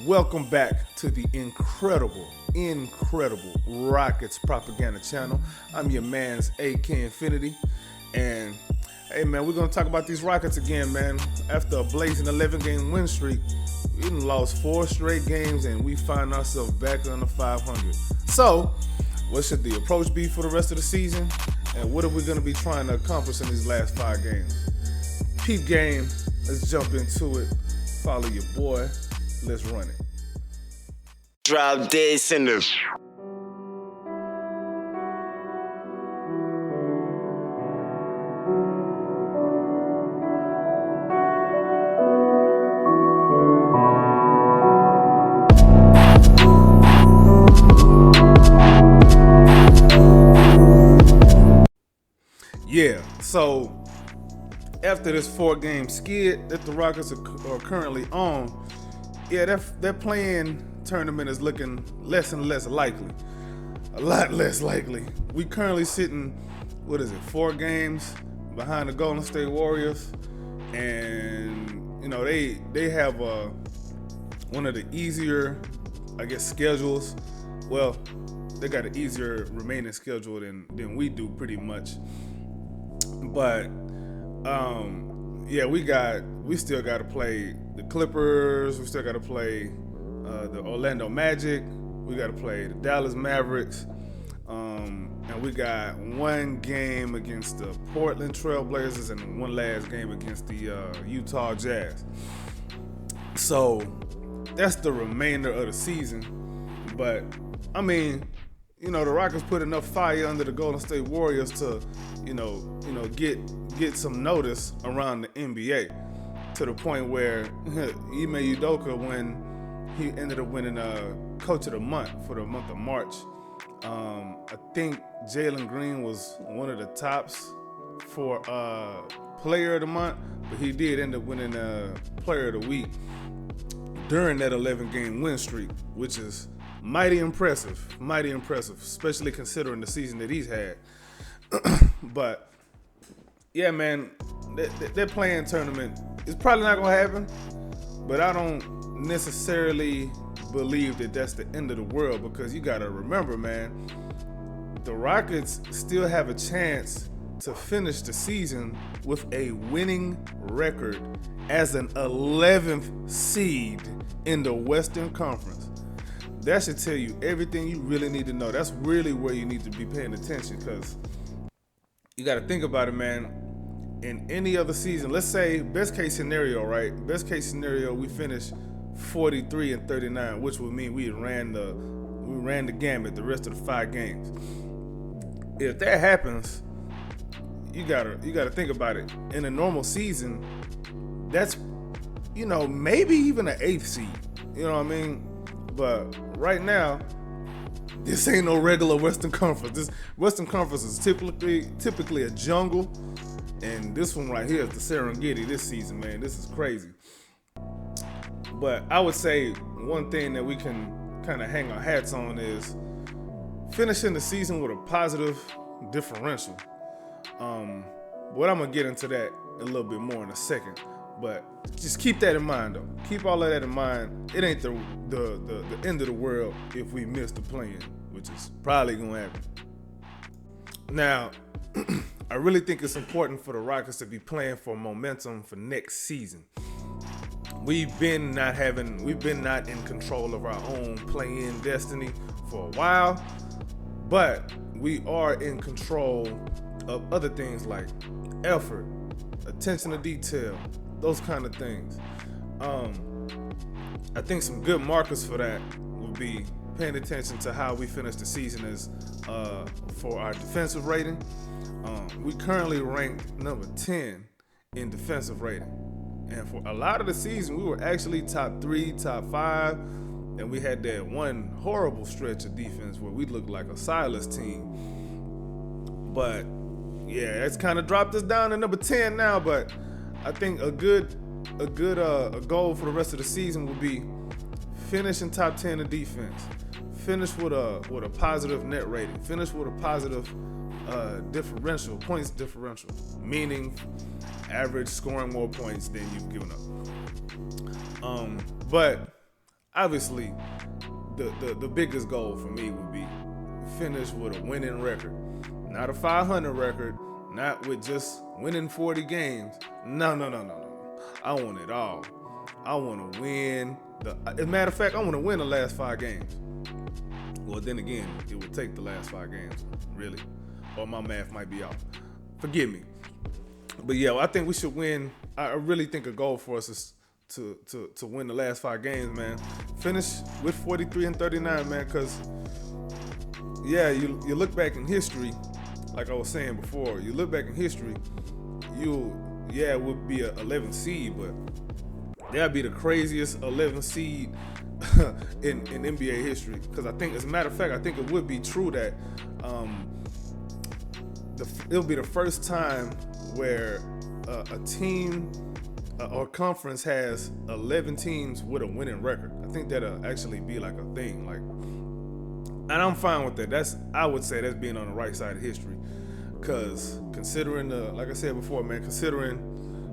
Welcome back to the incredible Rockets propaganda channel. I'm your man's AK Infinity. And hey man, we're gonna talk about these Rockets again, man. After a blazing 11-game win streak, we done lost 4 straight games and we find ourselves back under 500. So, what should the approach be for the rest of the season? And what are we gonna be trying to accomplish in these last 5 games? Peep game, let's jump into it. Follow your boy. Let's run it. Drop this in the. Yeah, so after this 4-game skid that the Rockets are currently on, yeah, that playing tournament is looking less and less likely. A lot less likely. We currently sitting, 4 games behind the Golden State Warriors, and you know they have one of the easier, I guess, schedules. Well, they got an easier remaining schedule than we do, pretty much. But yeah, we still got to play the Clippers. We still got to play the Orlando Magic. We got to play the Dallas Mavericks. And we got 1 game against the Portland Trailblazers and 1 last game against the Utah Jazz. So that's the remainder of the season. But I mean, you know, the Rockets put enough fire under the Golden State Warriors to, get some notice around the NBA, to the point where Ime Udoka, when he ended up winning Coach of the Month for the month of March, I think Jalen Green was one of the tops for Player of the Month, but he did end up winning Player of the Week during that 11-game win streak, which is mighty impressive, especially considering the season that he's had. But yeah, man, that playing tournament is probably not gonna happen, but I don't necessarily believe that that's the end of the world, because you gotta remember, man, the Rockets still have a chance to finish the season with a winning record as an 11th seed in the Western Conference. That should tell you everything you really need to know. That's really where you need to be paying attention, because you got to think about it, man. In any other season, let's say best case scenario, right? Best case scenario, we finish 43-39, which would mean we ran the gamut the rest of the 5 games. If that happens, you gotta think about it. In a normal season, that's, maybe even an 8th seed. You know what I mean? But right now, this ain't no regular Western Conference. This Western Conference is typically a jungle, and this one right here is the Serengeti this season, man. This is crazy. But I would say one thing that we can kind of hang our hats on is finishing the season with a positive differential. But I'm gonna get into that a little bit more in a second. But just keep that in mind, though. Keep all of that in mind. It ain't the end of the world if we miss the play-in, which is probably gonna happen. Now, I really think it's important for the Rockets to be playing for momentum for next season. We've been not in control of our own play-in destiny for a while, but we are in control of other things like effort, attention to detail, those kind of things. I think some good markers for that would be paying attention to how we finish the season as for our defensive rating. We currently ranked number 10 in defensive rating. And for a lot of the season, we were actually top 3, top 5. And we had that one horrible stretch of defense where we looked like a Silas team. But yeah, it's kind of dropped us down to number 10 now. But I think a goal for the rest of the season would be finishing top 10 in defense, finish with a positive net rating, finish with a positive points differential, meaning average scoring more points than you've given up. But obviously the biggest goal for me would be finish with a winning record, not a 500 record, not with just winning 40 games. No. I want it all. I want to win. As a matter of fact, I want to win the last 5 games. Well, then again, it would take the last 5 games, really. Or my math might be off. Forgive me. But yeah, I think we should win. I really think a goal for us is to win the last 5 games, man. Finish with 43 and 39, man, because, yeah, you look back in history, like I was saying before, you look back in history, it would be an 11th seed, but that'd be the craziest 11th seed in NBA history. Because I think, as a matter of fact, I think it would be true that it'll be the first time where a team or conference has 11 teams with a winning record. I think that'll actually be like a thing. And I'm fine with that. I would say that's being on the right side of history. Because considering like I said before, man, considering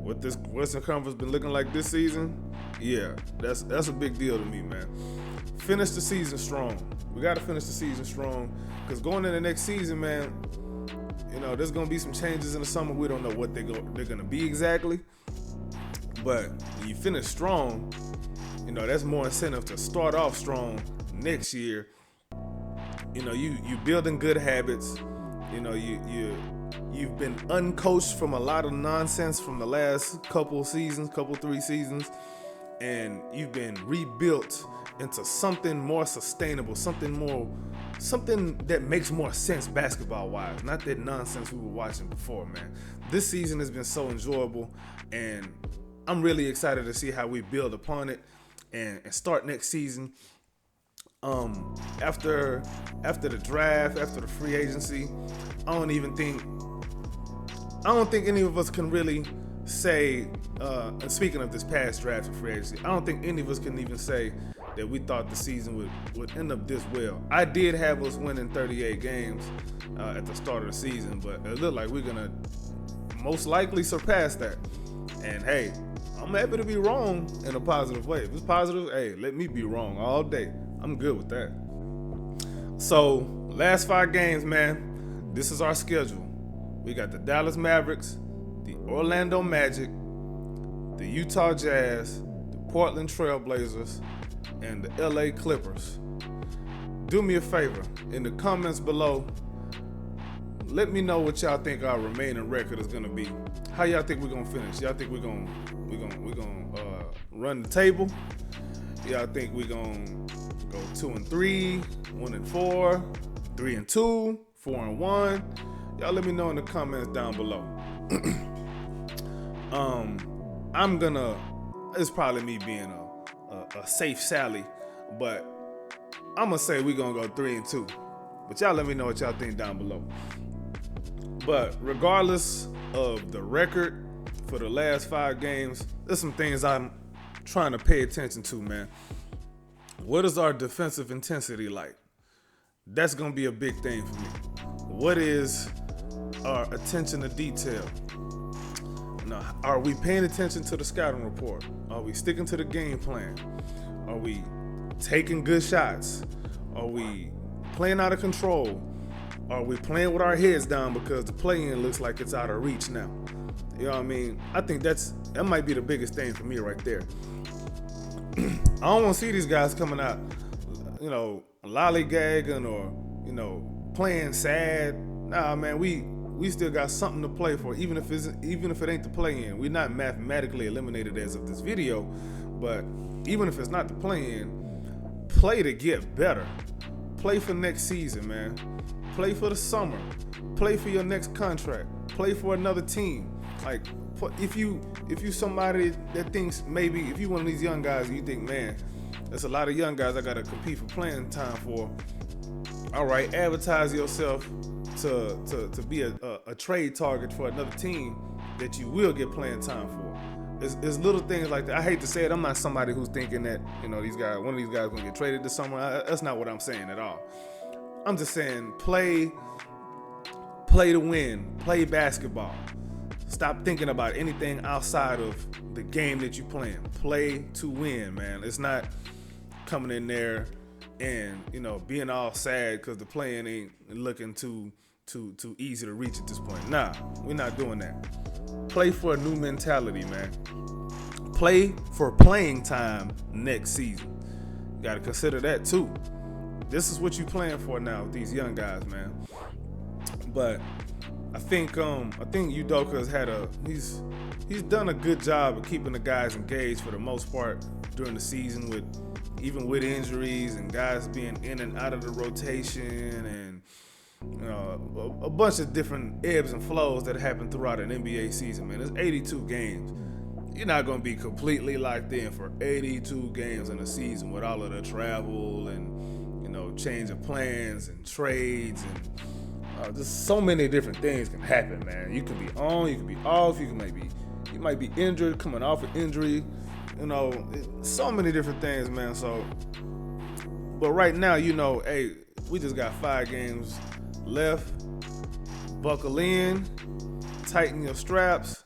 what this Western Conference been looking like this season, yeah, that's a big deal to me, man. Finish the season strong. We got to finish the season strong, because going into the next season, man, there's gonna be some changes in the summer. We don't know what they're gonna be exactly, but when you finish strong, that's more incentive to start off strong next year. You building good habits. You've been uncoached from a lot of nonsense from the last couple 3 seasons, and you've been rebuilt into something more sustainable, something that makes more sense basketball-wise, not that nonsense we were watching before, man. This season has been so enjoyable, and I'm really excited to see how we build upon it and start next season. After the draft, after the free agency, I don't think any of us can really say, speaking of this past draft and free agency, I don't think any of us can even say that we thought the season would end up this well. I did have us winning 38 games at the start of the season, but it looked like we're gonna most likely surpass that. And hey, I'm happy to be wrong in a positive way. If it's positive, hey, let me be wrong all day. I'm good with that. So, last 5 games, man. This is our schedule. We got the Dallas Mavericks, the Orlando Magic, the Utah Jazz, the Portland Trail Blazers, and the LA Clippers. Do me a favor, in the comments below, let me know what y'all think our remaining record is gonna be. How y'all think we're gonna finish? Y'all think we're gonna run the table? Y'all think we're gonna go 2-3, 1-4, 3-2, 4-1? Y'all let me know in the comments down below. It's probably me being a safe Sally, but I'm gonna say we're gonna go 3-2. But y'all let me know what y'all think down below. But regardless of the record for the last 5 games, there's some things I'm trying to pay attention to, man. What is our defensive intensity like? That's gonna be a big thing for me. What is our attention to detail? Now, are we paying attention to the scouting report? Are we sticking to the game plan? Are we taking good shots? Are we playing out of control? Are we playing with our heads down because the play-in looks like it's out of reach now? You know what I mean? I think that might be the biggest thing for me right there. I don't want to see these guys coming out, lollygagging or, playing sad. Nah, man, we still got something to play for, even if it ain't the play-in. We're not mathematically eliminated as of this video, but even if it's not the play-in, play to get better. Play for next season, man. Play for the summer. Play for your next contract. Play for another team. Like, if you somebody that thinks maybe, if you one of these young guys and you think, man, there's a lot of young guys I gotta compete for playing time for. All right, advertise yourself to be a trade target for another team that you will get playing time for. It's little things like that. I hate to say it. I'm not somebody who's thinking that one of these guys gonna get traded this summer. That's not what I'm saying at all. I'm just saying play to win. Play basketball. Stop thinking about anything outside of the game that you're playing. Play to win, man. It's not coming in there and, you know, being all sad because the playing ain't looking too easy to reach at this point. Nah, we're not doing that. Play for a new mentality, man. Play for playing time next season. You got to consider that too. This is what you playing for now with these young guys, man. But I think Udoka has had he's done a good job of keeping the guys engaged for the most part during the season, even with injuries and guys being in and out of the rotation and, you know, a bunch of different ebbs and flows that happen throughout an NBA season, man. It's 82 games. You're not going to be completely locked in for 82 games in a season with all of the travel and, you know, change of plans and trades and just so many different things can happen, man. You can be on, you can be off, you might be injured, coming off an injury, you know, so many different things, man. So, but right now, you know, hey, we just got 5 games left. Buckle in, tighten your straps,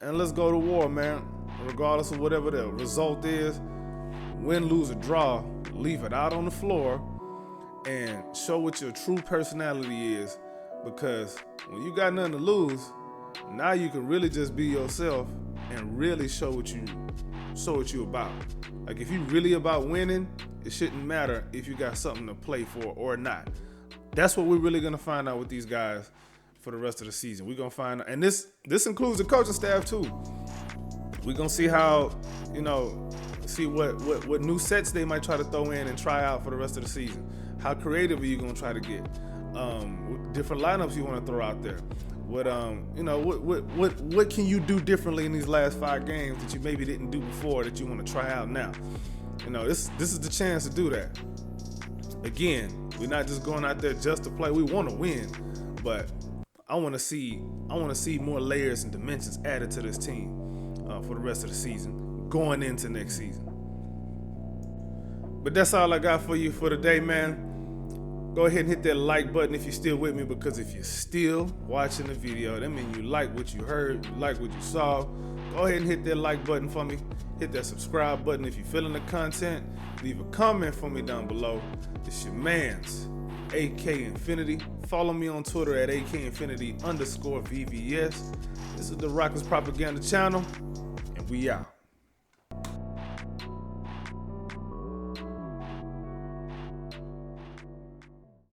and let's go to war, man. Regardless of whatever the result is, win, lose, or draw, leave it out on the floor and show what your true personality is. Because when you got nothing to lose, now you can really just be yourself and really show what you about. Like, if you really about winning, it shouldn't matter if you got something to play for or not. That's what we're really gonna find out with these guys for the rest of the season. We're gonna find out, and this includes the coaching staff too. We're gonna see how, you know, see what new sets they might try to throw in and try out for the rest of the season. How creative are you gonna try to get? Different lineups you want to throw out there. What you know, what can you do differently in these last 5 games that you maybe didn't do before that you want to try out now? You know, this is the chance to do that. Again, we're not just going out there just to play. We want to win, but I want to see more layers and dimensions added to this team for the rest of the season, going into next season. But that's all I got for you for today, man. Go ahead and hit that like button if you're still with me, because if you're still watching the video, that means you like what you heard, you like what you saw. Go ahead and hit that like button for me. Hit that subscribe button if you're feeling the content. Leave a comment for me down below. It's your man's AK Infinity. Follow me on Twitter at AKinfinity_VVS. This is the Rockets Propaganda Channel, and we out.